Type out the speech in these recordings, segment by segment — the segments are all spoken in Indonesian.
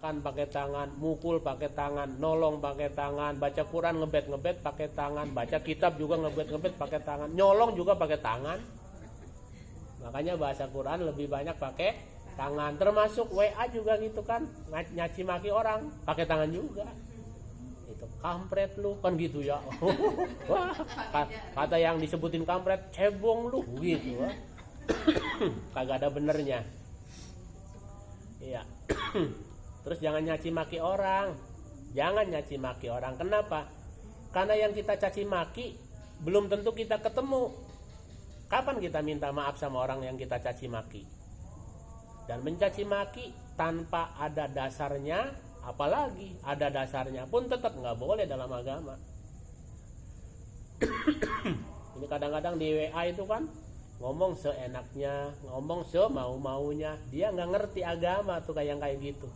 makan pakai tangan, mukul pakai tangan, nolong pakai tangan, baca Quran ngebet pakai tangan, baca kitab juga ngebet pakai tangan, nyolong juga pakai tangan. Makanya bahasa Quran lebih banyak pakai tangan. Termasuk WA juga gitu kan, nyaci maki orang pakai tangan juga. Itu kampret lu kan gitu ya. Wah, kata yang disebutin kampret, cebong lu gitu. Kagak ada benernya. Iya. Terus jangan nyaci maki orang. Jangan nyaci maki orang. Kenapa? Karena yang kita caci maki belum tentu kita ketemu. Kapan kita minta maaf sama orang yang kita caci maki? Dan mencaci maki tanpa ada dasarnya, apalagi ada dasarnya pun tetap nggak boleh dalam agama. Ini kadang-kadang di WA itu kan ngomong seenaknya, ngomong semau-maunya. Dia nggak ngerti agama tuh kayak gitu.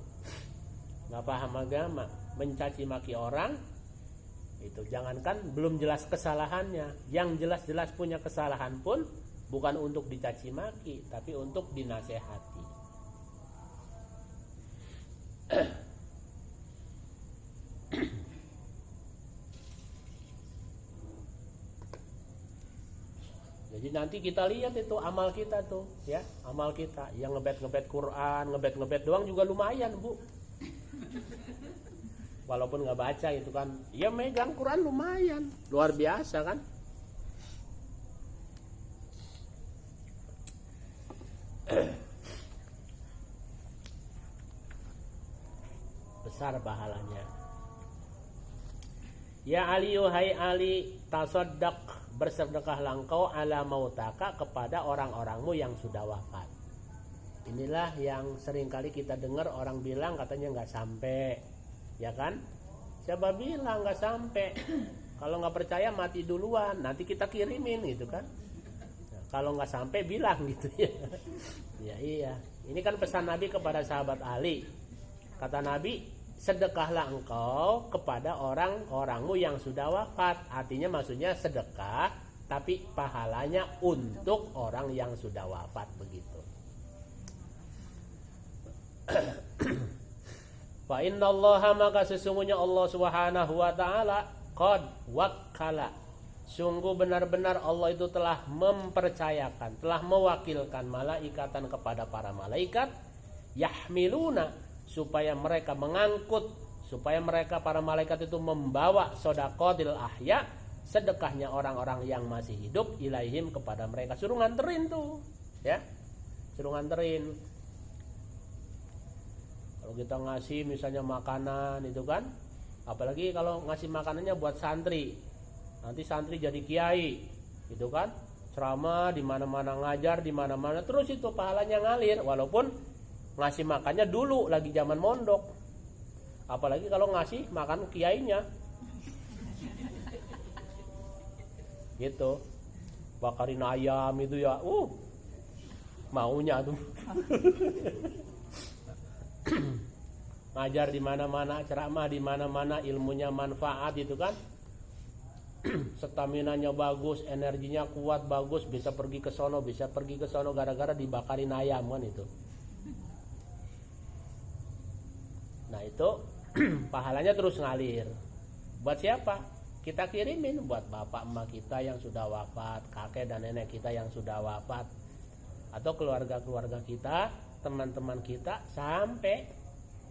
Nggak paham agama, mencaci maki orang itu jangankan belum jelas kesalahannya, yang jelas-jelas punya kesalahan pun bukan untuk dicaci maki, tapi untuk dinasehati. Jadi nanti kita lihat itu amal kita tuh, ya, amal kita yang ngebet Quran, ngebet doang juga lumayan, Bu. Walaupun nggak baca itu kan, ya megang Quran lumayan, luar biasa kan. Besar pahalanya. Ya Ali, hai Ali, tasaddaq, bersedekahlah engkau ala mautaka, kepada orang-orangmu yang sudah wafat. Inilah yang seringkali kita dengar orang bilang katanya nggak sampai. Ya kan? Siapa bilang nggak sampai? Kalau nggak percaya mati duluan, nanti kita kirimin gitu kan? Nah, kalau nggak sampai bilang gitu ya. Ya iya. Ini kan pesan Nabi kepada sahabat Ali. Kata Nabi, sedekahlah engkau kepada orang-orangmu yang sudah wafat. Artinya maksudnya sedekah, tapi pahalanya untuk orang yang sudah wafat begitu. Fa innallaha, maka sesungguhnya Allah Subhanahu wa taala qad wakkala, sungguh benar-benar Allah itu telah mempercayakan, telah mewakilkan malaikatan kepada para malaikat, yahmiluna, supaya mereka mengangkut, supaya mereka para malaikat itu membawa shadaqatil ahya, sedekahnya orang-orang yang masih hidup, ilaihim, kepada mereka. Suruh nganterin tuh, ya. Suruh nganterin. Kalau kita ngasih misalnya makanan itu kan, apalagi kalau ngasih makanannya buat santri, nanti santri jadi kiai, itu kan, ceramah di mana-mana, ngajar di mana-mana, terus itu pahalanya ngalir, walaupun ngasih makannya dulu lagi zaman mondok. Apalagi kalau ngasih makan kiainya, gitu, bakarin ayam itu ya, maunya tuh. Ngajar di mana-mana, ceramah di mana-mana, ilmunya manfaat itu kan. Staminanya bagus, energinya kuat, bagus, bisa pergi ke sono, gara-gara dibakarin ayam kan itu. Nah itu pahalanya terus ngalir. Buat siapa? Kita kirimin buat bapak emak kita yang sudah wafat, kakek dan nenek kita yang sudah wafat, atau keluarga-keluarga kita, teman-teman kita, sampai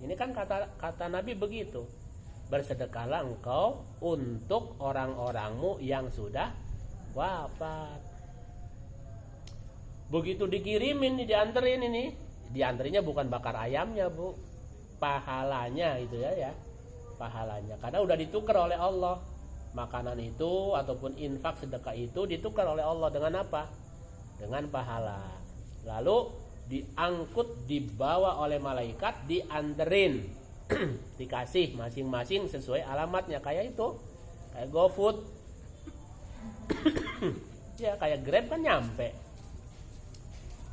ini kan kata Nabi begitu, bersedekahlah engkau untuk orang-orangmu yang sudah wafat. Begitu dikirimin, dianterin, ini dianterinya bukan bakar ayamnya, Bu, pahalanya itu ya, pahalanya, karena udah ditukar oleh Allah. Makanan itu ataupun infak sedekah itu ditukar oleh Allah dengan apa? Dengan pahala. Lalu diangkut, dibawa oleh malaikat, dianterin, dikasih masing-masing sesuai alamatnya, kayak itu, kayak GoFood. Ya kayak Grab kan nyampe.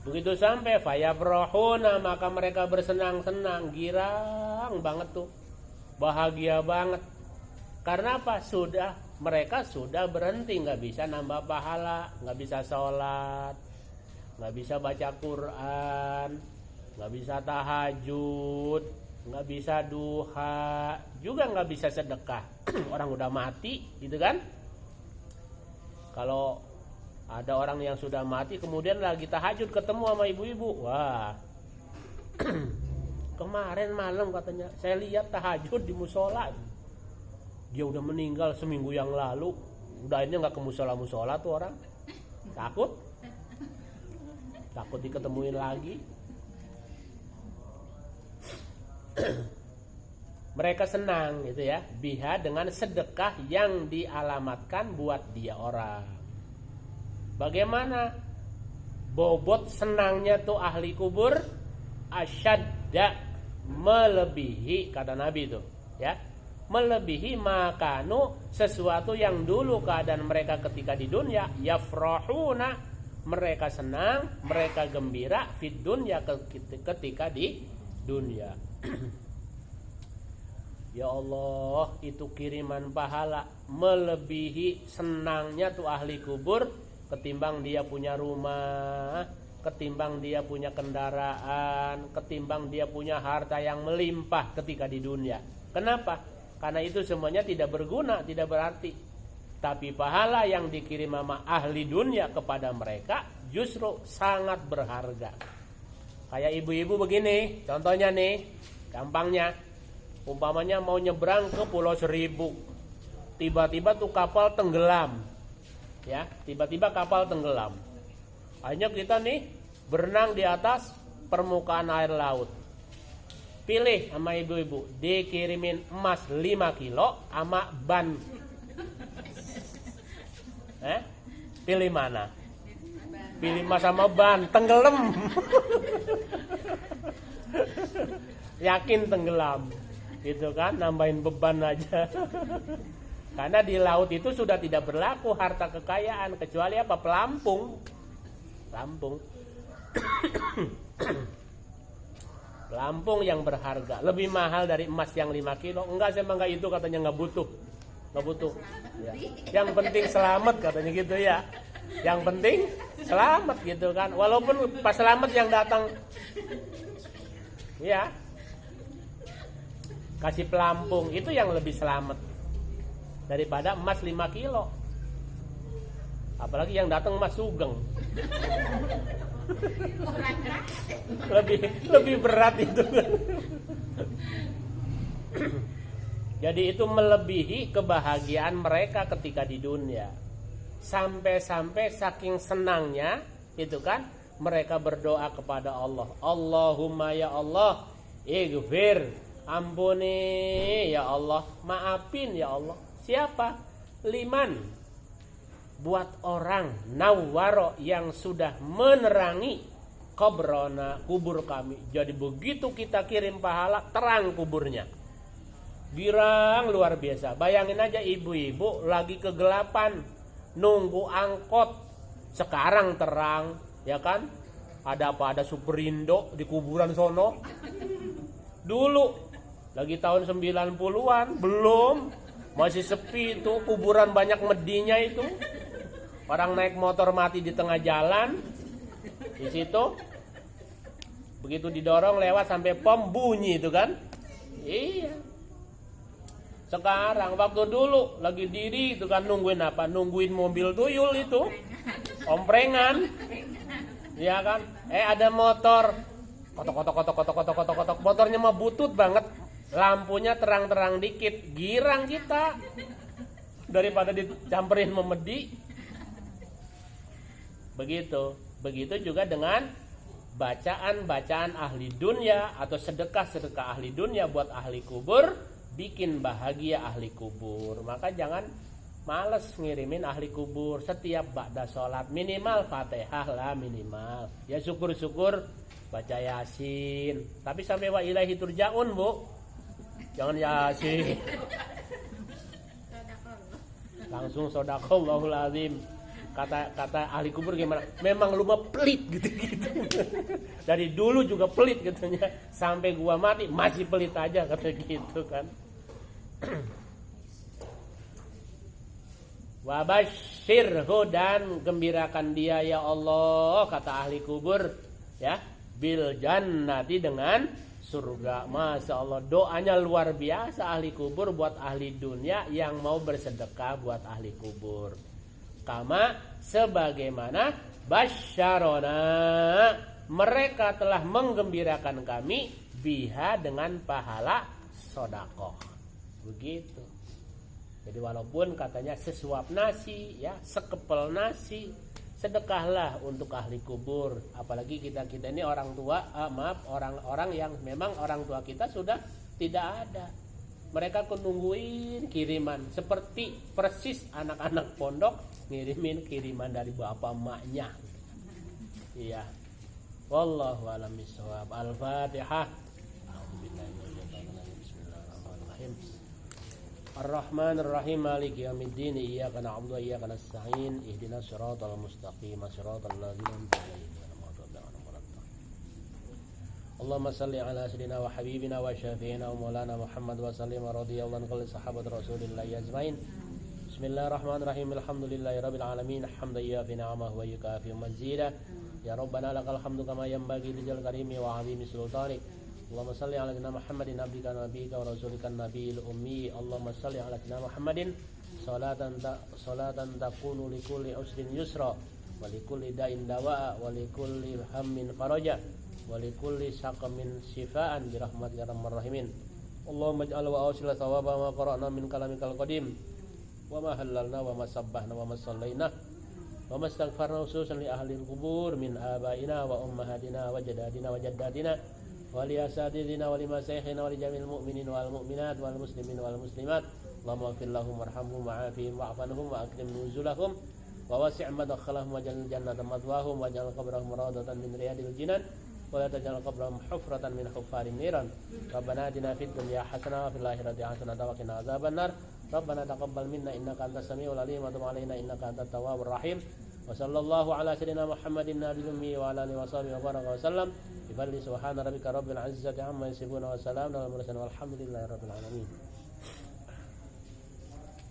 Begitu sampai fayafrahuna, maka mereka bersenang-senang, girang banget tuh, bahagia banget. Karena apa? Mereka sudah berhenti, nggak bisa nambah pahala, nggak bisa sholat, nggak bisa baca Quran, nggak bisa tahajud, nggak bisa duha, juga nggak bisa sedekah. Orang udah mati, gitu kan? Kalau ada orang yang sudah mati kemudian lagi tahajud ketemu sama ibu-ibu, wah, kemarin malam katanya saya lihat tahajud di musola, dia udah meninggal seminggu yang lalu, udah ini nggak ke musola tuh orang, takut diketemuin lagi. Mereka senang gitu ya, biha dengan sedekah yang dialamatkan buat dia orang. Bagaimana bobot senangnya tuh ahli kubur? Asyadda, melebihi, kata Nabi itu ya, melebihi makanu, sesuatu yang dulu keadaan mereka ketika di dunia, yafrahuna, mereka senang, mereka gembira, fid dunya, ketika di dunia. Ya Allah, itu kiriman pahala melebihi senangnya tuh ahli kubur ketimbang dia punya rumah, ketimbang dia punya kendaraan, ketimbang dia punya harta yang melimpah ketika di dunia. Kenapa? Karena itu semuanya tidak berguna, tidak berarti. Tapi pahala yang dikirim sama ahli dunia kepada mereka justru sangat berharga. Kayak ibu-ibu begini, contohnya nih, gampangnya. Umpamanya mau nyebrang ke Pulau Seribu, tiba-tiba tuh kapal tenggelam, ya, tiba-tiba kapal tenggelam. Akhirnya kita nih berenang di atas permukaan air laut. Pilih sama ibu-ibu, dikirimin emas 5 kilo sama ban. Pilih mana? Pilih emas sama ban, tenggelam. Yakin tenggelam. Gitu kan, nambahin beban aja. Karena di laut itu sudah tidak berlaku harta kekayaan, kecuali apa? Pelampung. Pelampung yang berharga, lebih mahal dari emas yang 5 kilo. Enggak, saya enggak, itu katanya enggak butuh ya. Yang penting selamat katanya gitu ya. Yang penting selamat gitu kan. Walaupun pas selamat yang datang ya kasih pelampung, itu yang lebih selamat daripada emas 5 kilo. Apalagi yang datang emas sugeng. lebih berat itu. Jadi itu melebihi kebahagiaan mereka ketika di dunia. Sampai-sampai saking senangnya itu kan, mereka berdoa kepada Allah, Allahumma ya Allah, ighfir, ampuni ya Allah, maafin ya Allah. Siapa? Liman, buat orang, nawwaro, yang sudah menerangi, qabrona, kubur kami. Jadi begitu kita kirim pahala, terang kuburnya, girang luar biasa. Bayangin aja ibu-ibu lagi kegelapan nunggu angkot, sekarang terang ya kan. Ada apa? Ada Superindo di kuburan sono. Dulu lagi tahun 90-an belum, masih sepi itu kuburan, banyak medinya itu. Orang naik motor mati di tengah jalan. Di situ begitu didorong lewat sampai pom bunyi itu kan. Iya. Sekarang waktu dulu lagi diri itu kan nungguin apa? Nungguin mobil tuyul itu. Omprengan. Ya kan? Ada motor. Kotok. Motornya mah butut banget. Lampunya terang-terang dikit, girang kita. Daripada dicamperin memedi. Begitu juga dengan bacaan ahli dunia atau sedekah ahli dunia buat ahli kubur, bikin bahagia ahli kubur. Maka jangan males ngirimin ahli kubur setiap ba'da sholat, minimal Fatihah lah, minimal. Ya syukur-syukur baca Yasin. Tapi sampai wa ilaihi turja'un, Bu. Jangan Yasin. Langsung shadaqallahul azim. Kata ahli kubur gimana? Memang lu mah pelit gitu. Dari dulu juga pelit katanya. Sampai gua mati masih pelit aja kata gitu kan. Wa basyirhu, dan gembirakan dia ya Allah, kata ahli kubur ya, bil jannati, dengan surga. Masya Allah, doanya luar biasa ahli kubur buat ahli dunia yang mau bersedekah buat ahli kubur. Kama sebagaimana basyarona, mereka telah menggembirakan kami biha dengan pahala sodakoh. Begitu. Jadi walaupun katanya sesuap nasi, ya, sekepel nasi, sedekahlah untuk ahli kubur. Apalagi kita ini orang tua, orang-orang yang memang orang tua kita sudah tidak ada. Mereka nungguin kiriman, seperti persis anak-anak pondok ngirimin kiriman dari bapak emaknya. Iya. Wallahu a'lam bishawab. Al-Fatihah. Bismillahirrahmanirrahim. Ar-Rahmanir Rahim, Maliki Yaumiddin, Iyyaka na'budu wa iyyaka nasta'in, Ihdinas siratal mustaqim, siratal ladzina an'amta 'alaihim ghairil maghdubi 'alaihim waladdallin. Allahumma shalli 'ala sayyidina wa habibina wa syafi'ina wa maulana Muhammad wa sallim wa radhiyallahu anhu sahabat Rasulillah ajmain. Bismillahirrahmanirrahim. Alhamdulillahirabbil alamin, hamdan yafi ni'amahu wa yukafi mazidah. Ya Rabbana lakal hamdu kama yanbaghi lidzil karimi wa 'azimi sultanik. Allahumma salli ala sayyidina Muhammadin abdika nabiyyika wa rasulika nabiyil ummi. Allahumma salli ala sayyidina Muhammadin salatan takunu likulli usrin yusra wa likulli da'in dawa'a wa likulli hammin faraja wa likulli saqamin shifaan bi rahmatika ya arhamar rahimin. Allahumma ij'al wa awsil thawaba ma qara'na min kalamikal qadim wa ma halalna wa ma sabbahna wa ma sallaina wa ma astaghfarna khususan li ahli al-qubur min abaina wa ummahatina wa jadadina wa jaddatina wa li asatidina wa li masyayikhina wa li jami'il mu'minin wal mu'minat wal muslimin wal muslimat. Allahumma ighfir lahum warhamhum wa'afihim wa'fu wa akrim nuzulahum wa wasi' madkhalahum waj'al jannata madwahum waj'al qabrahum rawdatan min riyadil jinan wa la taj'al qabrahum hufratan min hufarin niran. Rabbana atina fid dunya hasanah wa fil akhirati hasanah wa qina adzabannar. Rabbana taqabbal minna innaka antas samiul alim wa tub 'alaina innaka antat tawwabur rahim. Wa sallallahu ala sayyidina Muhammadin nabiyil ummi wa ala alihi wa sahbihi wa baraka wa sallam. Bi fadli subhana rabbika rabbil izzati amma yasifun wa salamun alal mursalin walhamdulillahi rabbil alamin.